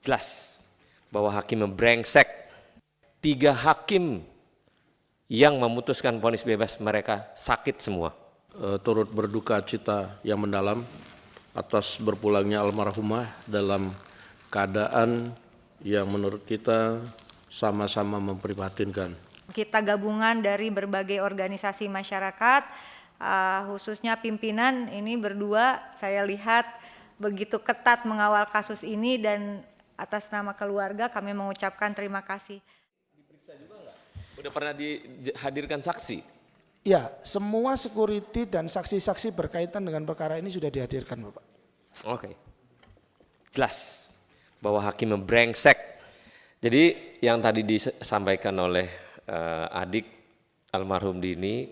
jelas bahwa hakim brengsek. 3 hakim yang memutuskan vonis bebas mereka sakit semua. Turut berduka cita yang mendalam atas berpulangnya almarhumah dalam keadaan yang menurut kita sama-sama memprihatinkan. Kita gabungan dari berbagai organisasi masyarakat, khususnya pimpinan ini berdua saya lihat begitu ketat mengawal kasus ini, dan atas nama keluarga kami mengucapkan terima kasih. Diperiksa juga enggak? Udah pernah dihadirkan saksi? Ya, semua security dan saksi-saksi berkaitan dengan perkara ini sudah dihadirkan, Bapak. Oke. Jelas bahwa hakim brengsek. Jadi yang tadi disampaikan oleh adik almarhum Dini,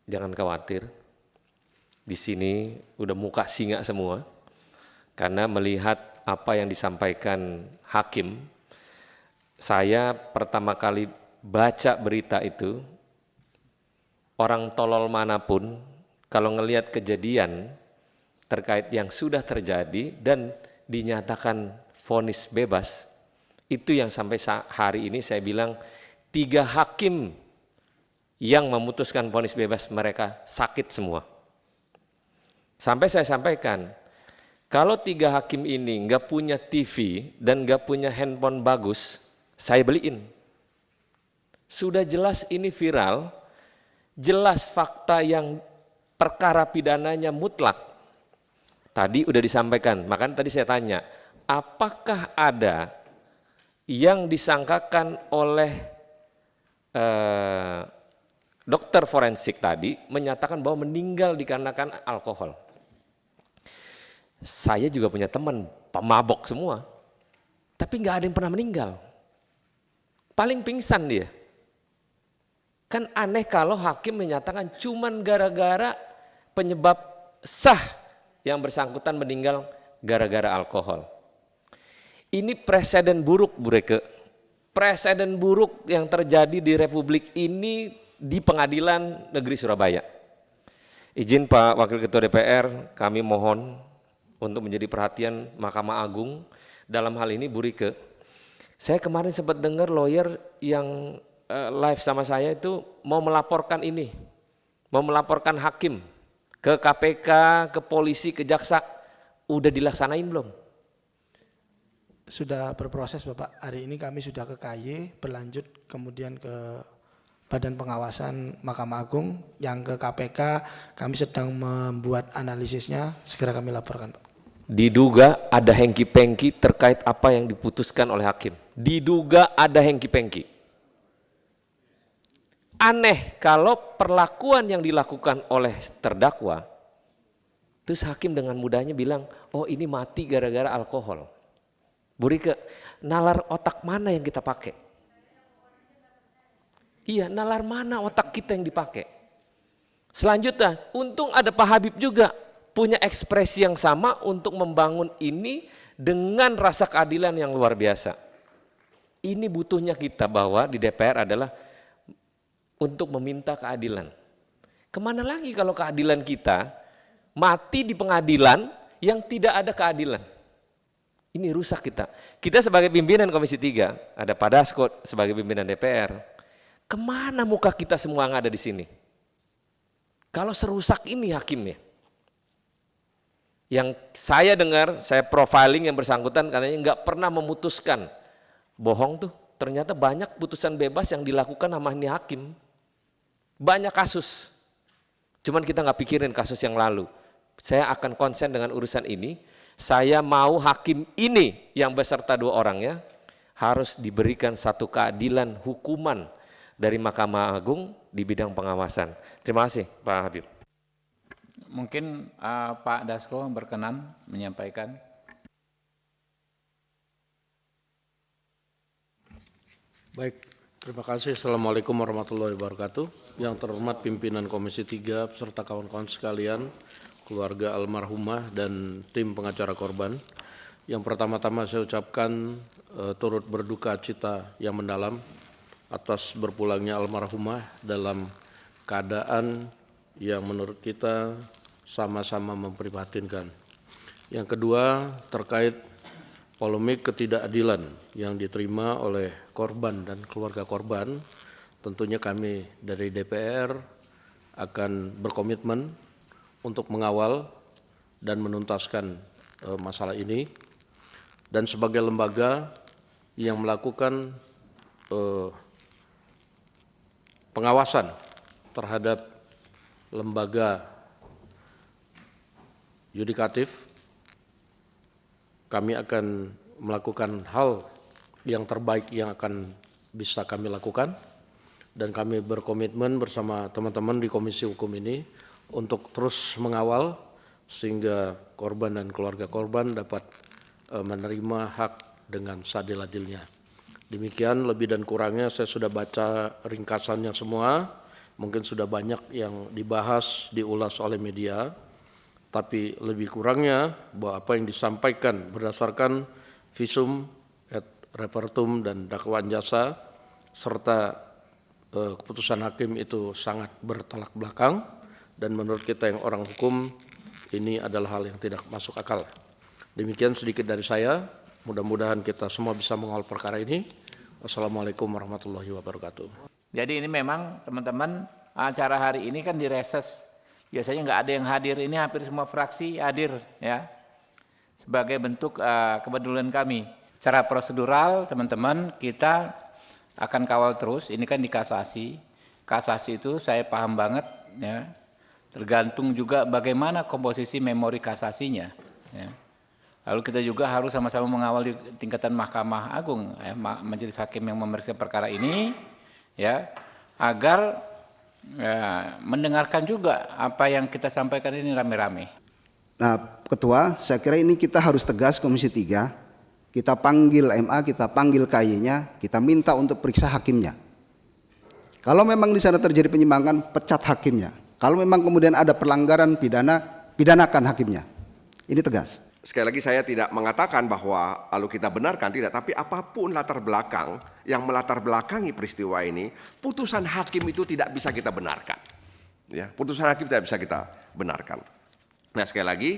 jangan khawatir. Di sini udah muka singa semua. Karena melihat apa yang disampaikan hakim, saya pertama kali baca berita itu, orang tolol manapun kalau ngelihat kejadian terkait yang sudah terjadi dan dinyatakan vonis bebas, itu yang sampai hari ini saya bilang 3 hakim yang memutuskan vonis bebas mereka sakit semua. Sampai saya sampaikan, kalau 3 hakim ini nggak punya TV dan nggak punya handphone bagus, saya beliin. Sudah jelas ini viral, jelas fakta yang perkara pidananya mutlak. Tadi udah disampaikan, makanya tadi saya tanya, apakah ada yang disangkakan oleh dokter forensik tadi menyatakan bahwa meninggal dikarenakan alkohol. Saya juga punya teman pemabok semua, tapi nggak ada yang pernah meninggal. Paling pingsan dia. Kan aneh kalau hakim menyatakan cuman gara-gara penyebab sah yang bersangkutan meninggal gara-gara alkohol. Ini presiden buruk, Bu Reke. Presiden buruk yang terjadi di Republik ini di Pengadilan Negeri Surabaya. Izin Pak Wakil Ketua DPR, kami mohon untuk menjadi perhatian Mahkamah Agung dalam hal ini, Bu Reke. Saya kemarin sempat dengar lawyer yang live sama saya itu mau melaporkan ini, mau melaporkan hakim ke KPK, ke polisi, ke jaksa. Udah dilaksanain belum? Sudah berproses, Bapak. Hari ini kami sudah ke KY, berlanjut kemudian ke Badan Pengawasan Mahkamah Agung, yang ke KPK kami sedang membuat analisisnya, segera kami laporkan, Pak. Diduga ada hengki-pengki terkait apa yang diputuskan oleh hakim. Diduga ada hengki-pengki. Aneh kalau perlakuan yang dilakukan oleh terdakwa, terus hakim dengan mudahnya bilang, oh ini mati gara-gara alkohol. Bu Rike, nalar otak mana yang kita pakai? Iya, nalar mana otak kita yang dipakai? Selanjutnya, untung ada Pak Habib juga punya ekspresi yang sama untuk membangun ini dengan rasa keadilan yang luar biasa. Ini butuhnya kita bahwa di DPR adalah untuk meminta keadilan. Kemana lagi kalau keadilan kita mati di pengadilan yang tidak ada keadilan? Ini rusak kita. Kita sebagai pimpinan Komisi 3, ada Pak Dasko sebagai pimpinan DPR. Kemana muka kita semua yang ada di sini? Kalau serusak ini hakimnya. Yang saya dengar, saya profiling yang bersangkutan katanya nggak pernah memutuskan. Bohong tuh, ternyata banyak putusan bebas yang dilakukan sama ini hakim. Banyak kasus, cuman kita nggak pikirin kasus yang lalu. Saya akan konsen dengan urusan ini. Saya mau hakim ini yang beserta 2 orangnya harus diberikan satu keadilan hukuman dari Mahkamah Agung di bidang pengawasan. Terima kasih Pak Habib. Mungkin Pak Dasko berkenan menyampaikan. Baik, terima kasih. Assalamualaikum warahmatullahi wabarakatuh. Yang terhormat pimpinan Komisi 3 beserta kawan-kawan sekalian, keluarga almarhumah dan tim pengacara korban. Yang pertama-tama saya ucapkan turut berduka cita yang mendalam atas berpulangnya almarhumah dalam keadaan yang menurut kita sama-sama memprihatinkan. Yang kedua, terkait polemik ketidakadilan yang diterima oleh korban dan keluarga korban, tentunya kami dari DPR akan berkomitmen untuk mengawal dan menuntaskan masalah ini. Dan sebagai lembaga yang melakukan pengawasan terhadap lembaga yudikatif, kami akan melakukan hal yang terbaik yang akan bisa kami lakukan, dan kami berkomitmen bersama teman-teman di Komisi Hukum ini untuk terus mengawal sehingga korban dan keluarga korban dapat menerima hak dengan seadil-adilnya. Demikian lebih dan kurangnya, saya sudah baca ringkasannya semua, mungkin sudah banyak yang dibahas, diulas oleh media, tapi lebih kurangnya bahwa apa yang disampaikan berdasarkan visum et repertum dan dakwaan jasa serta keputusan hakim itu sangat bertolak belakang, dan menurut kita yang orang hukum ini adalah hal yang tidak masuk akal. Demikian sedikit dari saya, mudah-mudahan kita semua bisa mengawal perkara ini. Wassalamualaikum warahmatullahi wabarakatuh. Jadi ini memang teman-teman, acara hari ini kan direses. Biasanya nggak ada yang hadir, ini hampir semua fraksi hadir ya. Sebagai bentuk kepedulian kami. Secara prosedural teman-teman, kita akan kawal terus, ini kan di kasasi. Kasasi itu saya paham banget ya. Tergantung juga bagaimana komposisi memori kasasinya ya. Lalu kita juga harus sama-sama mengawal di tingkatan Mahkamah Agung, majelis hakim yang memeriksa perkara ini, ya, agar mendengarkan juga apa yang kita sampaikan ini rame-rame. Nah, Ketua, saya kira ini kita harus tegas Komisi 3, kita panggil MA, kita panggil KY-nya, kita minta untuk periksa hakimnya. Kalau memang di sana terjadi penyimpangan, pecat hakimnya. Kalau memang kemudian ada pelanggaran pidana, pidanakan hakimnya. Ini tegas. Sekali lagi saya tidak mengatakan bahwa lalu kita benarkan, tidak, tapi apapun latar belakang yang melatar belakangi peristiwa ini, putusan hakim itu tidak bisa kita benarkan. Ya, putusan hakim tidak bisa kita benarkan. Nah, sekali lagi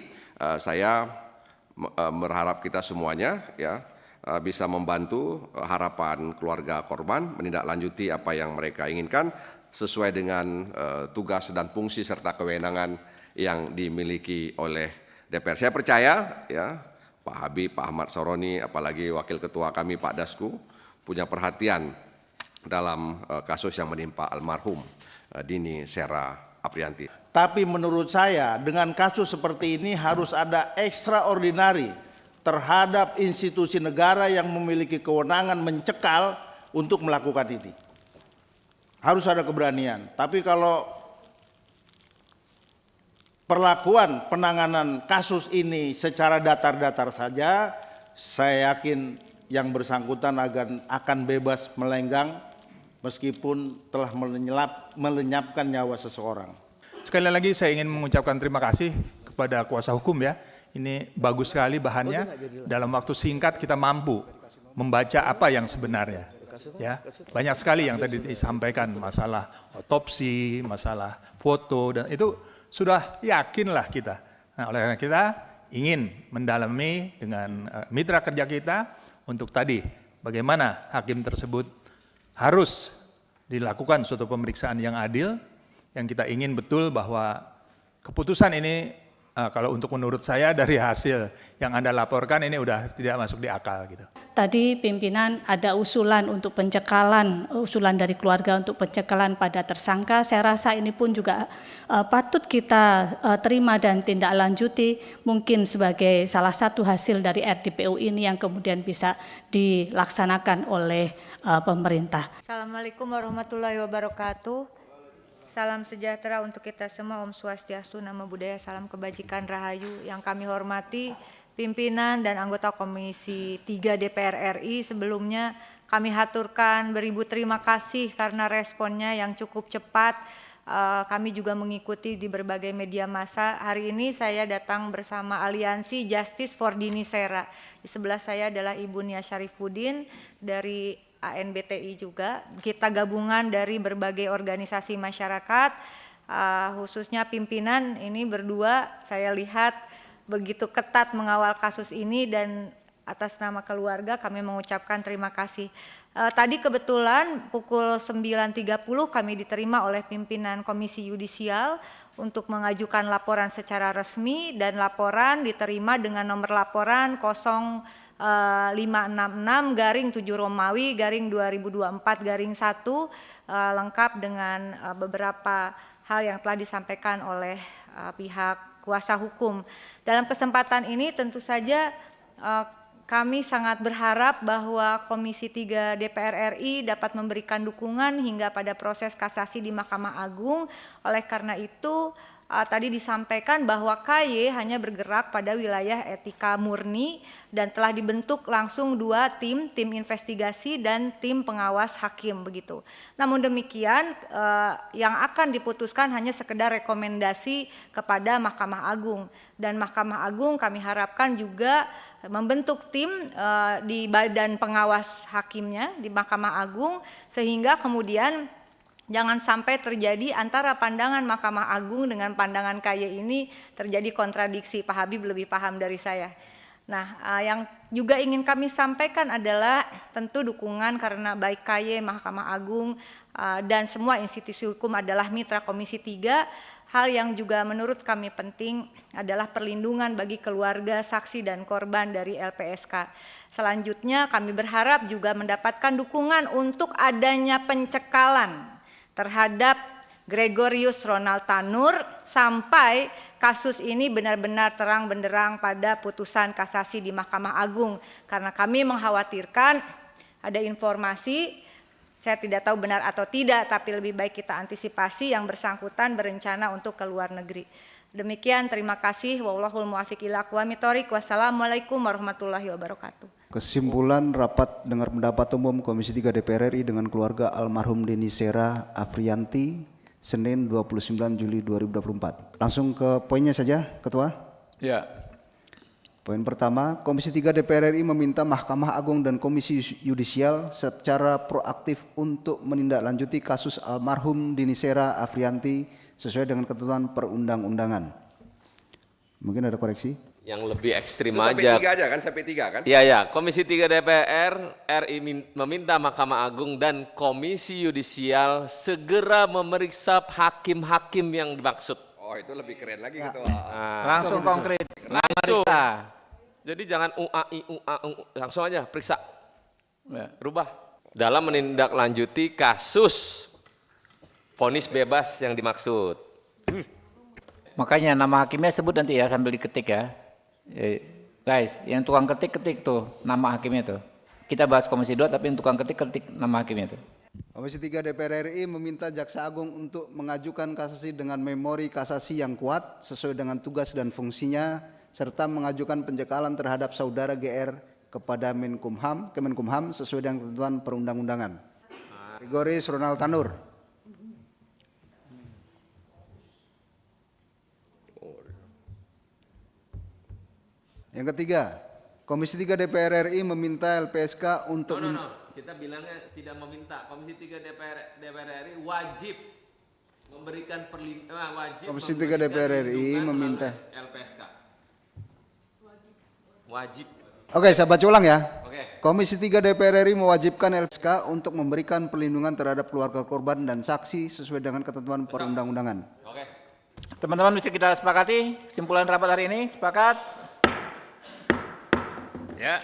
saya berharap kita semuanya ya bisa membantu harapan keluarga korban menindaklanjuti apa yang mereka inginkan sesuai dengan tugas dan fungsi serta kewenangan yang dimiliki oleh DPR. Saya percaya ya Pak Habib, Pak Ahmad Saroni, apalagi Wakil Ketua kami Pak Dasku punya perhatian dalam kasus yang menimpa almarhum Dini Sera Aprianti. Tapi menurut saya dengan kasus seperti ini harus ada extraordinary terhadap institusi negara yang memiliki kewenangan mencekal untuk melakukan ini. Harus ada keberanian. Tapi kalau perlakuan penanganan kasus ini secara datar-datar saja, saya yakin yang bersangkutan akan bebas melenggang meskipun telah melenyapkan nyawa seseorang. Sekali lagi saya ingin mengucapkan terima kasih kepada kuasa hukum ya. Ini bagus sekali bahannya. Dalam waktu singkat kita mampu membaca apa yang sebenarnya. Ya, banyak sekali yang tadi disampaikan, masalah otopsi, masalah foto, dan itu sudah yakinlah kita. Nah, oleh karena kita ingin mendalami dengan mitra kerja kita untuk tadi bagaimana hakim tersebut harus dilakukan suatu pemeriksaan yang adil, yang kita ingin betul bahwa keputusan ini kalau untuk menurut saya dari hasil yang Anda laporkan ini udah tidak masuk di akal gitu. Tadi pimpinan ada usulan untuk pencekalan, usulan dari keluarga untuk pencekalan pada tersangka. Saya rasa ini pun juga patut kita terima dan tindak lanjuti, mungkin sebagai salah satu hasil dari RDPU ini yang kemudian bisa dilaksanakan oleh pemerintah. Assalamualaikum warahmatullahi wabarakatuh. Salam sejahtera untuk kita semua, Om Swastiastu, Namo Buddhaya, salam kebajikan rahayu. Yang kami hormati pimpinan dan anggota Komisi 3 DPR RI, sebelumnya kami haturkan beribu terima kasih karena responnya yang cukup cepat. Kami juga mengikuti di berbagai media massa. Hari ini saya datang bersama Aliansi Justice for Dini Sera. Di sebelah saya adalah Ibu Nia Syarifuddin dari ANBTI juga. Kita gabungan dari berbagai organisasi masyarakat, khususnya pimpinan ini berdua saya lihat begitu ketat mengawal kasus ini, dan atas nama keluarga kami mengucapkan terima kasih. Tadi kebetulan pukul 9.30 kami diterima oleh pimpinan Komisi Yudisial untuk mengajukan laporan secara resmi, dan laporan diterima dengan nomor laporan 0566-7 Romawi-2024-1 lengkap dengan beberapa hal yang telah disampaikan oleh pihak kuasa hukum. Dalam kesempatan ini tentu saja kami sangat berharap bahwa Komisi 3 DPR RI dapat memberikan dukungan hingga pada proses kasasi di Mahkamah Agung. Oleh karena itu tadi disampaikan bahwa KY hanya bergerak pada wilayah etika murni dan telah dibentuk langsung 2 tim investigasi dan tim pengawas hakim begitu. Namun demikian yang akan diputuskan hanya sekedar rekomendasi kepada Mahkamah Agung, dan Mahkamah Agung kami harapkan juga membentuk tim di badan pengawas hakimnya di Mahkamah Agung, sehingga kemudian jangan sampai terjadi antara pandangan Mahkamah Agung dengan pandangan KY ini terjadi kontradiksi. Pak Habib lebih paham dari saya. Nah, yang juga ingin kami sampaikan adalah tentu dukungan karena baik KY, Mahkamah Agung, dan semua institusi hukum adalah mitra Komisi 3. Hal yang juga menurut kami penting adalah perlindungan bagi keluarga, saksi, dan korban dari LPSK. Selanjutnya kami berharap juga mendapatkan dukungan untuk adanya pencekalan terhadap Gregorius Ronald Tanur sampai kasus ini benar-benar terang benderang pada putusan kasasi di Mahkamah Agung, karena kami mengkhawatirkan ada informasi, saya tidak tahu benar atau tidak, tapi lebih baik kita antisipasi, yang bersangkutan berencana untuk ke luar negeri. Demikian, terima kasih. Wallahul muwaffiq ila aqwamit thoriq. Wassalamualaikum warahmatullahi wabarakatuh. Kesimpulan rapat dengar pendapat umum Komisi 3 DPR RI dengan keluarga almarhum Deni Sera Afriyanti, Senin 29 Juli 2024. Langsung ke poinnya saja, Ketua. Ya. Poin pertama, Komisi 3 DPR RI meminta Mahkamah Agung dan Komisi Yudisial secara proaktif untuk menindaklanjuti kasus almarhum Deni Sera Afriyanti sesuai dengan ketentuan perundang-undangan. Mungkin ada koreksi? Yang lebih ekstrim Itu sampai aja. 3 aja kan, sampai 3 kan? Iya, ya. Komisi 3 DPR RI meminta Mahkamah Agung dan Komisi Yudisial segera memeriksa hakim-hakim yang dimaksud. Oh, itu lebih keren lagi Ketua. Langsung konkret. Langsung. Memeriksa. Jadi jangan langsung aja periksa. Ya. Rubah. Dalam menindaklanjuti kasus vonis bebas yang dimaksud. Makanya nama hakimnya sebut nanti ya sambil diketik ya. Guys, yang tukang ketik tuh nama hakimnya tuh. Kita bahas Komisi 2 tapi yang tukang ketik nama hakimnya tuh. Komisi 3 DPR RI meminta Jaksa Agung untuk mengajukan kasasi dengan memori kasasi yang kuat sesuai dengan tugas dan fungsinya, serta mengajukan pencekalan terhadap saudara GR kepada Kemenkumham sesuai dengan ketentuan perundang-undangan. Gregorius Ronald Tanur. Yang ketiga, Komisi 3 DPR RI meminta LPSK untuk Kita bilangnya tidak meminta. Komisi 3 DPR RI wajib memberikan wajib. Komisi 3 DPR RI meminta LPSK. Wajib. Oke, saya baca ulang ya. Oke. Komisi 3 DPR RI mewajibkan LPSK untuk memberikan perlindungan terhadap keluarga korban dan saksi sesuai dengan ketentuan perundang-undangan. Oke. Teman-teman bisa kita sepakati kesimpulan rapat hari ini? Sepakat? Ya.